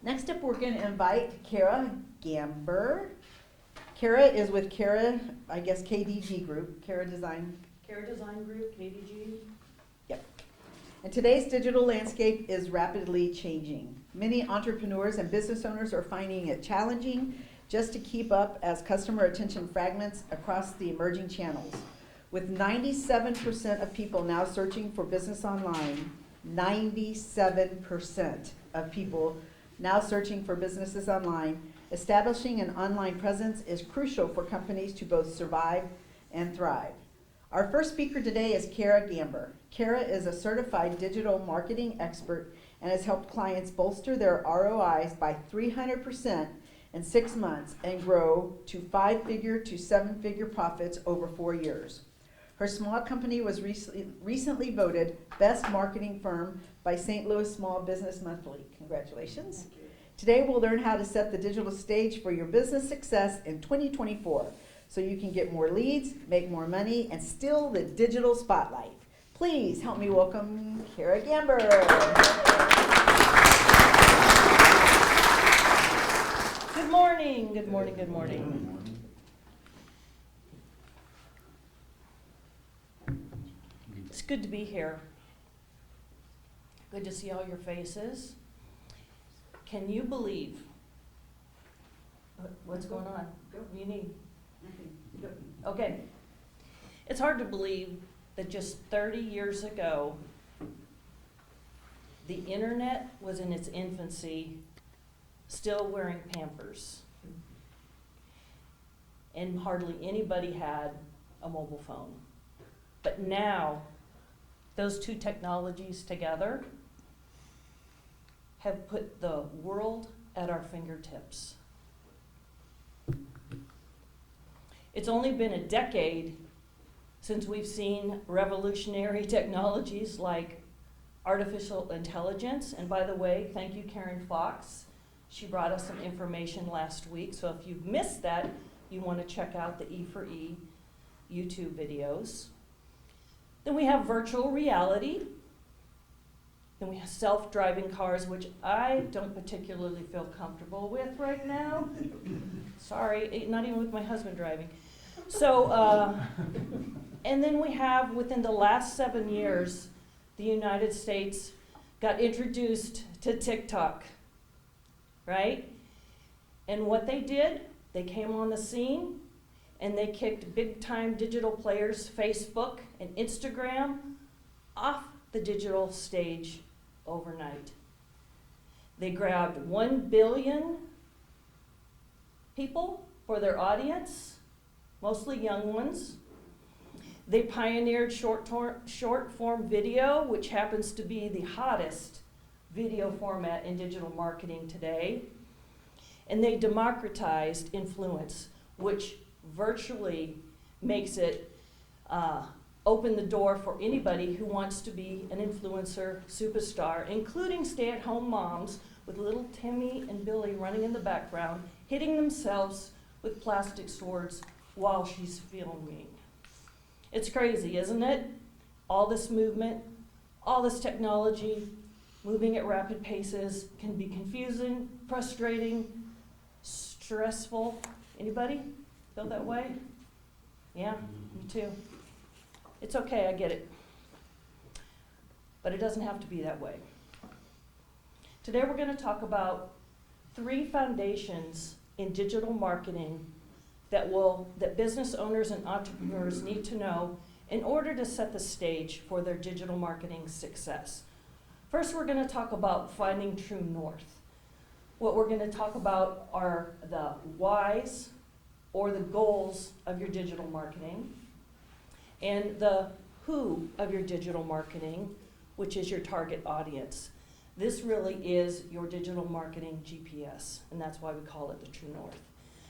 Next up, we're going to invite Kara Gamber. Kara is with Kara, I guess KDG Group, Kara Design Group, KDG. Yep. And today's digital landscape is rapidly changing. Many entrepreneurs and business owners are finding it challenging just to keep up as customer attention fragments across the emerging channels. With 97% of people now searching for business online, 97% of people now searching for businesses online, establishing an online presence is crucial for companies to both survive and thrive. Our first speaker today is Kara Gamber. Kara is a certified digital marketing expert and has helped clients bolster their ROIs by 300% in 6 months and grow to 5-figure to 7-figure profits over 4 years. Her small company was recently voted Best Marketing Firm by St. Louis Small Business Monthly. Congratulations. Today we'll learn how to set the digital stage for your business success in 2024 so you can get more leads, make more money, and steal the digital spotlight. Please help me welcome Kara Gamber. Good morning, good morning, good morning. It's good to be here. Good to see all your faces. Can you believe what's going on? What do you need? Okay. It's hard to believe that just 30 years ago, the internet was in its infancy, still wearing Pampers. And hardly anybody had a mobile phone. But now, those two technologies together have put the world at our fingertips. It's only been a decade since we've seen revolutionary technologies like artificial intelligence. And by the way, thank you, Karen Fox. She brought us some information last week. So if you've missed that, you want to check out the e4e YouTube videos. Then we have virtual reality. Then we have self-driving cars, which I don't particularly feel comfortable with right now. Sorry, not even with my husband driving. So, and then we have, within the last 7 years, the United States got introduced to TikTok, right? And what they did, they came on the scene and they kicked big-time digital players, Facebook and Instagram, off the digital stage overnight. They grabbed 1 billion people for their audience, mostly young ones. They pioneered short form video, which happens to be the hottest video format in digital marketing today. And they democratized influence, which virtually makes it open the door for anybody who wants to be an influencer superstar, including stay-at-home moms with little Timmy and Billy running in the background, hitting themselves with plastic swords while she's filming. It's crazy, isn't it? All this movement, all this technology, moving at rapid paces can be confusing, frustrating, stressful. Anybody feel that way? Yeah, me too. It's okay, I get it. But it doesn't have to be that way. Today we're going to talk about 3 foundations in digital marketing that business owners and entrepreneurs need to know in order to set the stage for their digital marketing success. First, we're going to talk about finding true north. What we're going to talk about are the whys or the goals of your digital marketing, and the who of your digital marketing, which is your target audience. This really is your digital marketing GPS, and that's why we call it the true north.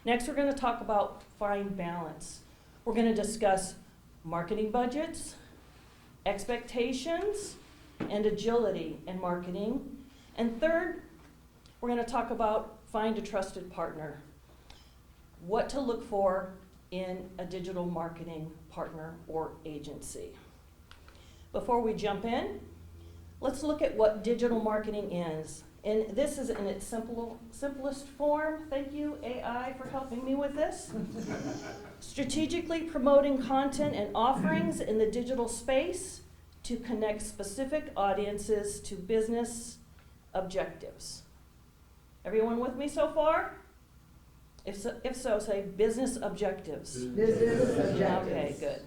Next, we're going to talk about find balance. We're going to discuss marketing budgets, expectations, and agility in marketing. And third, we're going to talk about find a trusted partner. What to look for in a digital marketing partner or agency. Before we jump in, let's look at what digital marketing is And this is in its simplest form. Thank you, AI, for helping me with this. Strategically promoting content and offerings in the digital space to connect specific audiences to business objectives. Everyone with me so far? If so, say business objectives. Business objectives. Okay, good.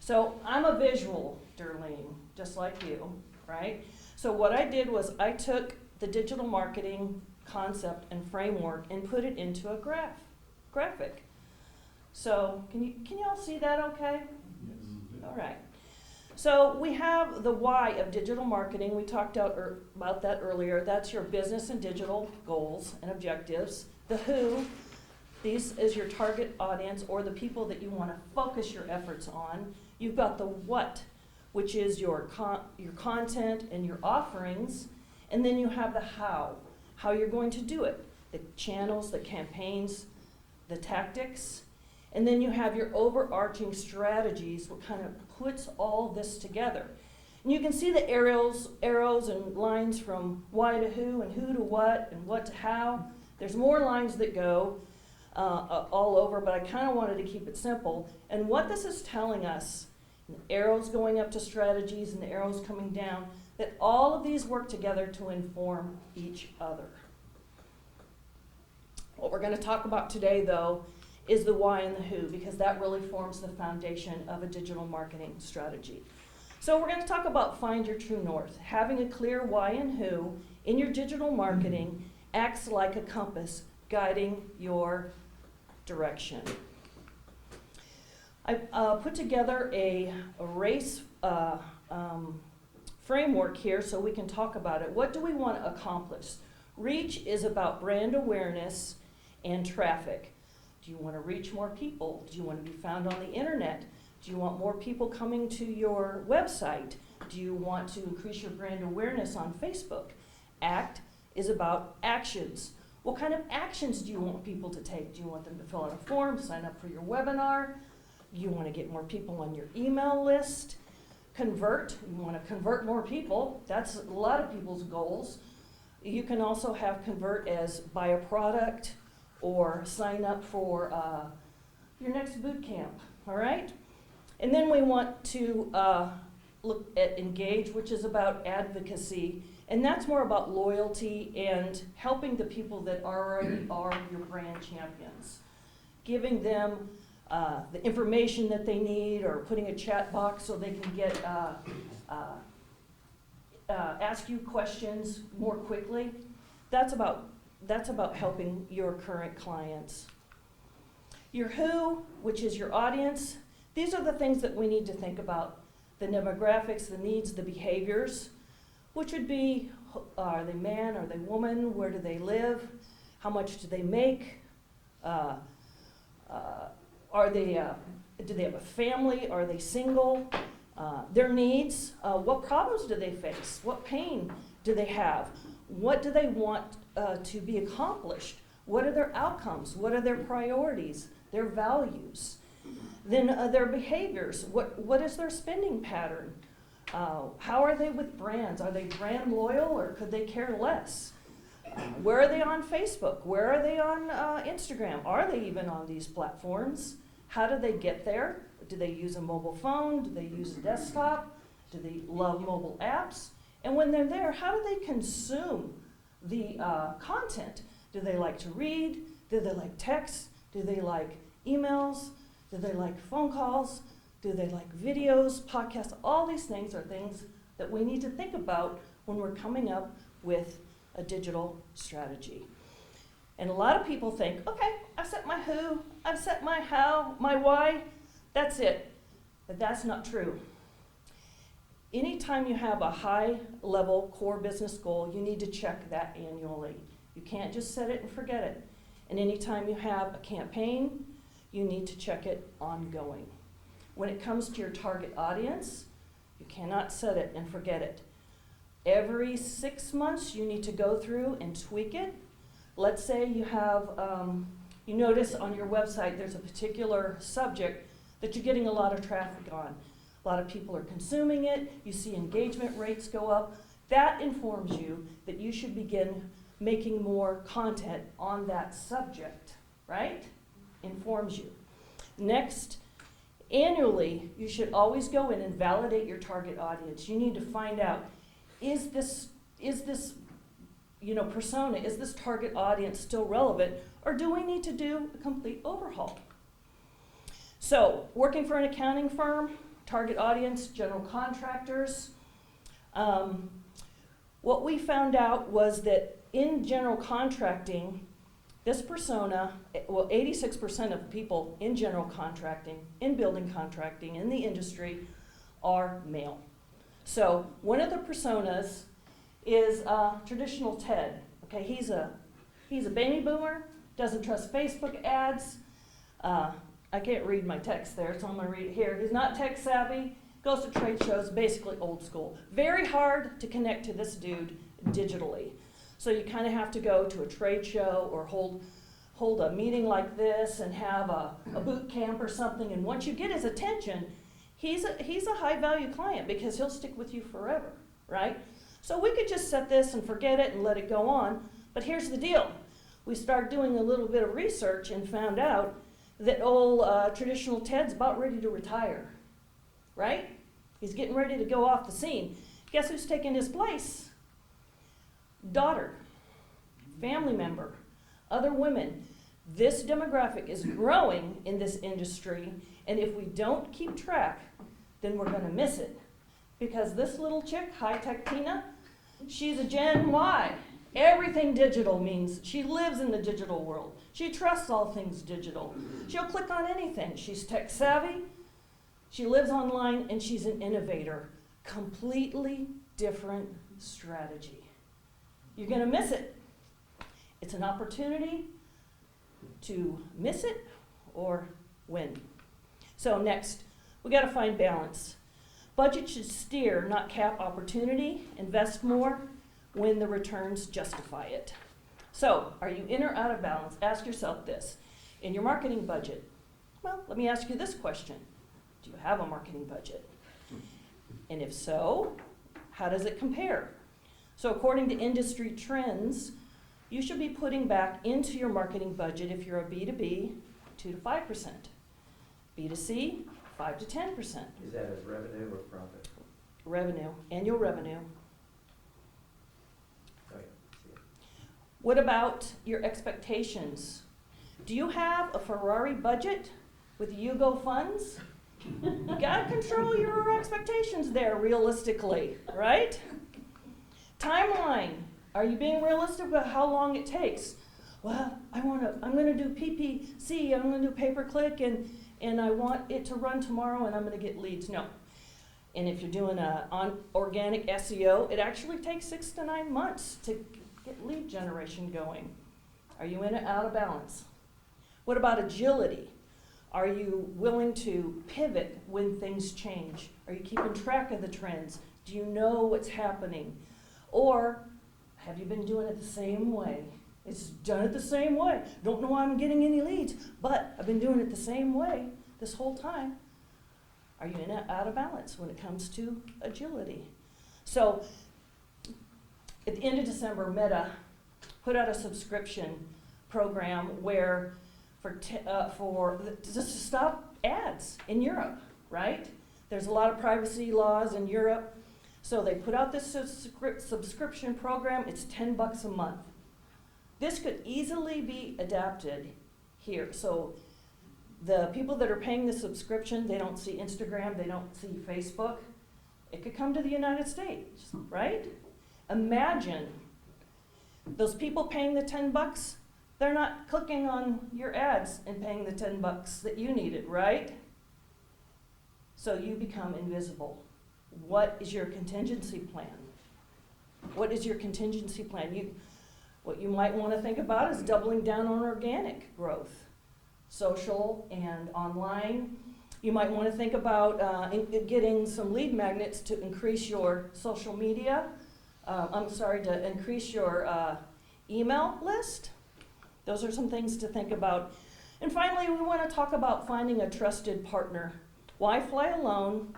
So I'm a visual, Darlene, just like you, right? So what I did was I took the digital marketing concept and framework and put it into a graphic. So can you all see that okay? Yes. All right. So we have the why of digital marketing. We talked about that earlier. That's your business and digital goals and objectives. The who, these is your target audience or the people that you want to focus your efforts on. You've got the what, which is your content and your offerings. And then you have the how you're going to do it, the channels, the campaigns, the tactics. And then you have your overarching strategies, what kind of puts all this together. And you can see the arrows and lines from why to who and who to what and what to how. There's more lines that go all over, but I kind of wanted to keep it simple. And what this is telling us, the arrows going up to strategies and the arrows coming down, that all of these work together to inform each other. What we're going to talk about today, though, is the why and the who, because that really forms the foundation of a digital marketing strategy. So we're going to talk about find your true north. Having a clear why and who in your digital marketing acts like a compass guiding your direction. I put together a race framework here so we can talk about it. What do we want to accomplish? Reach is about brand awareness and traffic. Do you want to reach more people? Do you want to be found on the internet? Do you want more people coming to your website? Do you want to increase your brand awareness on Facebook? Act is about actions. What kind of actions do you want people to take? Do you want them to fill out a form, sign up for your webinar? Do you want to get more people on your email list? Convert, you want to convert more people. That's a lot of people's goals. You can also have convert as buy a product or sign up for your next boot camp, all right? And then we want to look at engage, which is about advocacy, and that's more about loyalty and helping the people that already are your brand champions, giving them the information that they need, or putting a chat box so they can get ask you questions more quickly. That's about helping your current clients. Your who, which is your audience, these are the things that we need to think about. The demographics, the needs, the behaviors, which would be, are they man, are they woman, where do they live, how much do they make, do they have a family, are they single, their needs, what problems do they face, what pain do they have, what do they want to be accomplished, what are their outcomes, what are their priorities, their values, then their behaviors, what is their spending pattern, how are they with brands, are they brand loyal or could they care less, where are they on Facebook, where are they on Instagram, are they even on these platforms, how do they get there, do they use a mobile phone, do they use a desktop, do they love mobile apps, and when they're there, how do they consume the content, do they like to read, do they like text, do they like emails, do they like phone calls, do they like videos, podcasts, all these things are things that we need to think about when we're coming up with a digital strategy. And a lot of people think, okay, I've set my who, I've set my how, my why, that's it. But that's not true. Anytime you have a high-level core business goal, you need to check that annually. You can't just set it and forget it. And anytime you have a campaign, you need to check it ongoing. When it comes to your target audience, you cannot set it and forget it. Every 6 months, you need to go through and tweak it. Let's say you have, you notice on your website there's a particular subject that you're getting a lot of traffic on. A lot of people are consuming it. You see engagement rates go up. That informs you that you should begin making more content on that subject, right? Informs you. Next, annually, you should always go in and validate your target audience. You need to find out, is this persona, is this target audience still relevant, or do we need to do a complete overhaul? So, working for an accounting firm, target audience, general contractors. What we found out was that in general contracting, this persona, 86% of people in general contracting, in building contracting, in the industry, are male. So one of the personas is traditional Ted. Okay, he's a baby boomer, doesn't trust Facebook ads. I can't read my text there, so I'm going to read it here. He's not tech savvy, goes to trade shows, basically old school. Very hard to connect to this dude digitally. So you kind of have to go to a trade show or hold a meeting like this and have a boot camp or something. And once you get his attention, he's a high value client because he'll stick with you forever, right? So we could just set this and forget it and let it go on. But here's the deal. We started doing a little bit of research and found out that old traditional Ted's about ready to retire, right? He's getting ready to go off the scene. Guess who's taking his place? Daughter, family member, other women. This demographic is growing in this industry, and if we don't keep track, then we're going to miss it. Because this little chick, high-tech Tina, she's a Gen Y. Everything digital means she lives in the digital world. She trusts all things digital. She'll click on anything. She's tech savvy, she lives online, and she's an innovator. Completely different strategy. You're going to miss it. It's an opportunity to miss it or win. So next, we got to find balance. Budget should steer, not cap opportunity. Invest more when the returns justify it. So, are you in or out of balance? Ask yourself this. In your marketing budget, well, let me ask you this question. Do you have a marketing budget? And if so, how does it compare? So according to industry trends, you should be putting back into your marketing budget if you're a B2B, 2 to 5%. B2C, 5 to 10%. Is that as revenue or profit? Revenue, annual revenue. Oh, yeah. What about your expectations? Do you have a Ferrari budget with Yugo funds? You gotta control your expectations there realistically, right? Timeline. Are you being realistic about how long it takes? Well, I'm gonna do PPC, I'm gonna do pay-per-click, and I want it to run tomorrow and I'm gonna get leads. No. And if you're doing on organic SEO, it actually takes 6 to 9 months to get lead generation going. Are you in or out of balance? What about agility? Are you willing to pivot when things change? Are you keeping track of the trends? Do you know what's happening? Or have you been doing it the same way? It's done it the same way. Don't know why I'm getting any leads, but I've been doing it the same way this whole time. Are you in or out of balance when it comes to agility? So at the end of December, Meta put out a subscription program where just to stop ads in Europe, right? There's a lot of privacy laws in Europe. So they put out this subscription program. It's $10 a month. This could easily be adapted here. So the people that are paying the subscription, they don't see Instagram, they don't see Facebook. It could come to the United States, right? Imagine those people paying the $10, they're not clicking on your ads and paying the $10 that you needed, right? So you become invisible. What is your contingency plan? What is your contingency plan? What you might want to think about is doubling down on organic growth, social and online. You might want to think about getting some lead magnets to increase your social media. To increase your email list. Those are some things to think about. And finally, we want to talk about finding a trusted partner. Why fly alone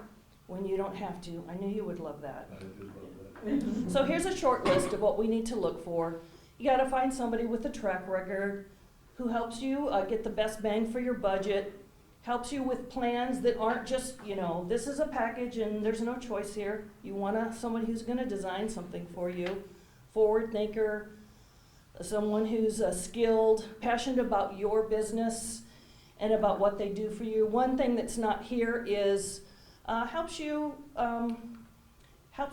when you don't have to? I knew you would love that. I do love that. So here's a short list of what we need to look for. You gotta find somebody with a track record who helps you get the best bang for your budget, helps you with plans that aren't just, this is a package and there's no choice here. You want somebody who's gonna design something for you, forward thinker, someone who's skilled, passionate about your business and about what they do for you. One thing that's not here is helps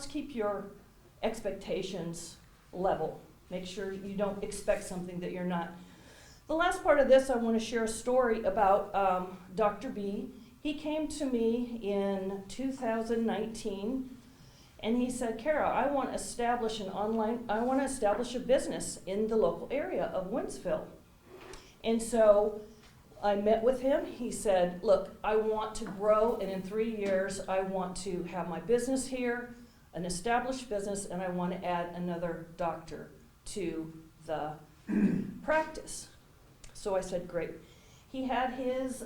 keep your expectations level. Make sure you don't expect something that you're not. The last part of this, I want to share a story about Dr. B. He came to me in 2019 and he said, Kara, I want to establish a business in the local area of Wentzville. And so I met with him. He said, look, I want to grow, and in 3 years, I want to have my business here, an established business, and I want to add another doctor to the practice. So I said, great. He had his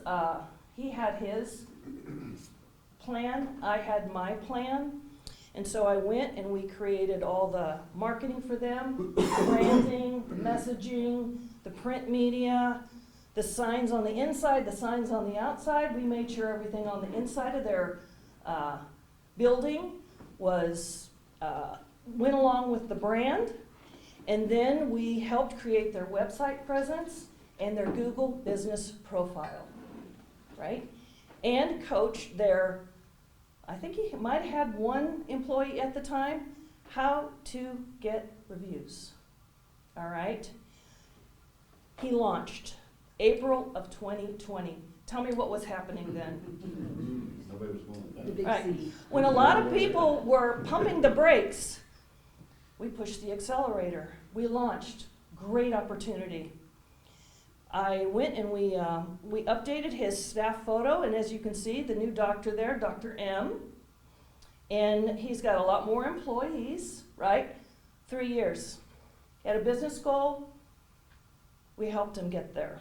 plan. I had my plan. And so I went and we created all the marketing for them, the branding, the messaging, the print media, the signs on the inside, the signs on the outside. We made sure everything on the inside of their building was went along with the brand. And then we helped create their website presence and their Google business profile, right? And coach their, I think he might have had one employee at the time, how to get reviews, all right? He launched April of 2020. Tell me what was happening then. Nobody was going The with big Right. C. When a lot of people were pumping the brakes, we pushed the accelerator. We launched. Great opportunity. I went and we updated his staff photo, and as you can see, the new doctor there, Dr. M, and he's got a lot more employees, right? 3 years. He had a business goal. We helped him get there.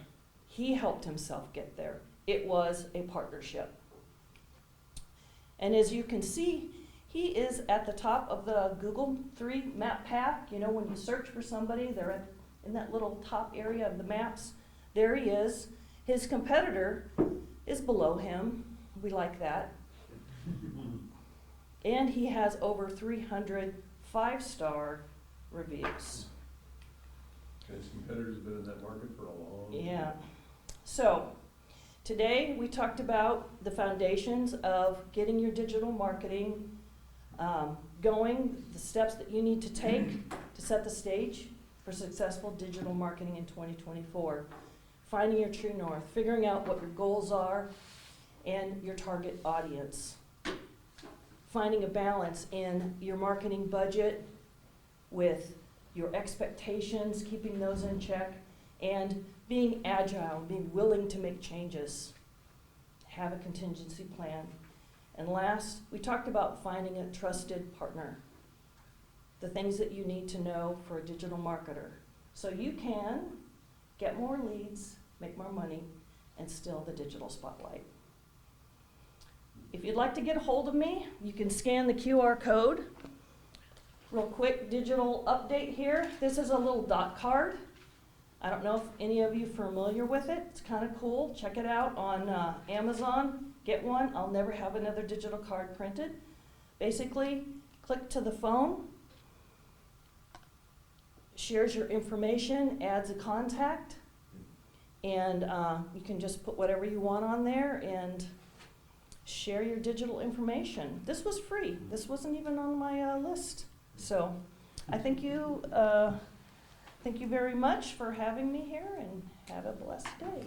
He helped himself get there. It was a partnership. And as you can see, he is at the top of the Google 3 map pack. You know, when you search for somebody, they're in that little top area of the maps. There he is. His competitor is below him. We like that. And he has over 300 5-star reviews. His competitors have been in that market for a long time. Yeah. So, today we talked about the foundations of getting your digital marketing going, the steps that you need to take to set the stage for successful digital marketing in 2024. Finding your true north, figuring out what your goals are and your target audience. Finding a balance in your marketing budget with your expectations, keeping those in check, and being agile, being willing to make changes. Have a contingency plan. And last, we talked about finding a trusted partner. The things that you need to know for a digital marketer. So you can get more leads, make more money, and still the digital spotlight. If you'd like to get a hold of me, you can scan the QR code. Real quick digital update here. This is a little dot card. I don't know if any of you are familiar with it. It's kind of cool. Check it out on Amazon. Get one. I'll never have another digital card printed. Basically, click to the phone, shares your information, adds a contact, and you can just put whatever you want on there and share your digital information. This was free. This wasn't even on my list. So I thank you very much for having me here, and have a blessed day.